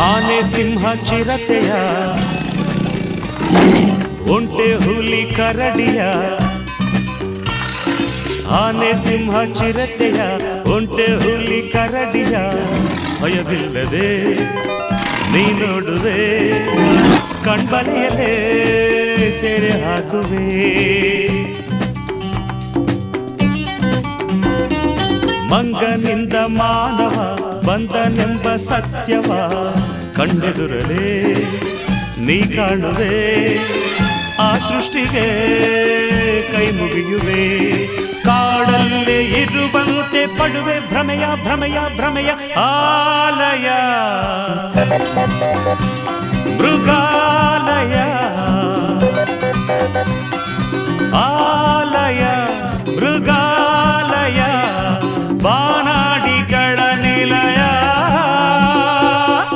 ಆನೆ ಸಿಂಹ ಚಿರತೆಯ ಒಂಟೆ ಹುಲಿ ಕರಡಿಯ ಆನೆ ಸಿಂಹ ಚಿರತೆಯ ಒಂಟೆ ಹುಲಿ ಕರಡಿಯ ಭಯವಿಲ್ಲದೆ ನೀ ನೋಡುವೆ ಕಣ್ಬಲೆಯಲ್ಲೇ ಸೆರೆ ಹಾಕುವೆ ಮಂಗನಿಂದ ಮಾನವ ಬಂದನೆಂಬ ಸತ್ಯವ ಕಂಡೆದುರಲೇ ನೀ ಕಾಣುವೆ ಆ ಸೃಷ್ಟಿಗೆ ಕೈ ಮುಗಿಯುವೆ ಕಾಡಲ್ಲೇ ಇರುವಂತೆ ಪಡುವೆ ಭ್ರಮೆಯ ಭ್ರಮೆಯ ಭ್ರಮೆಯ ಆಲಯ ಮೃಗ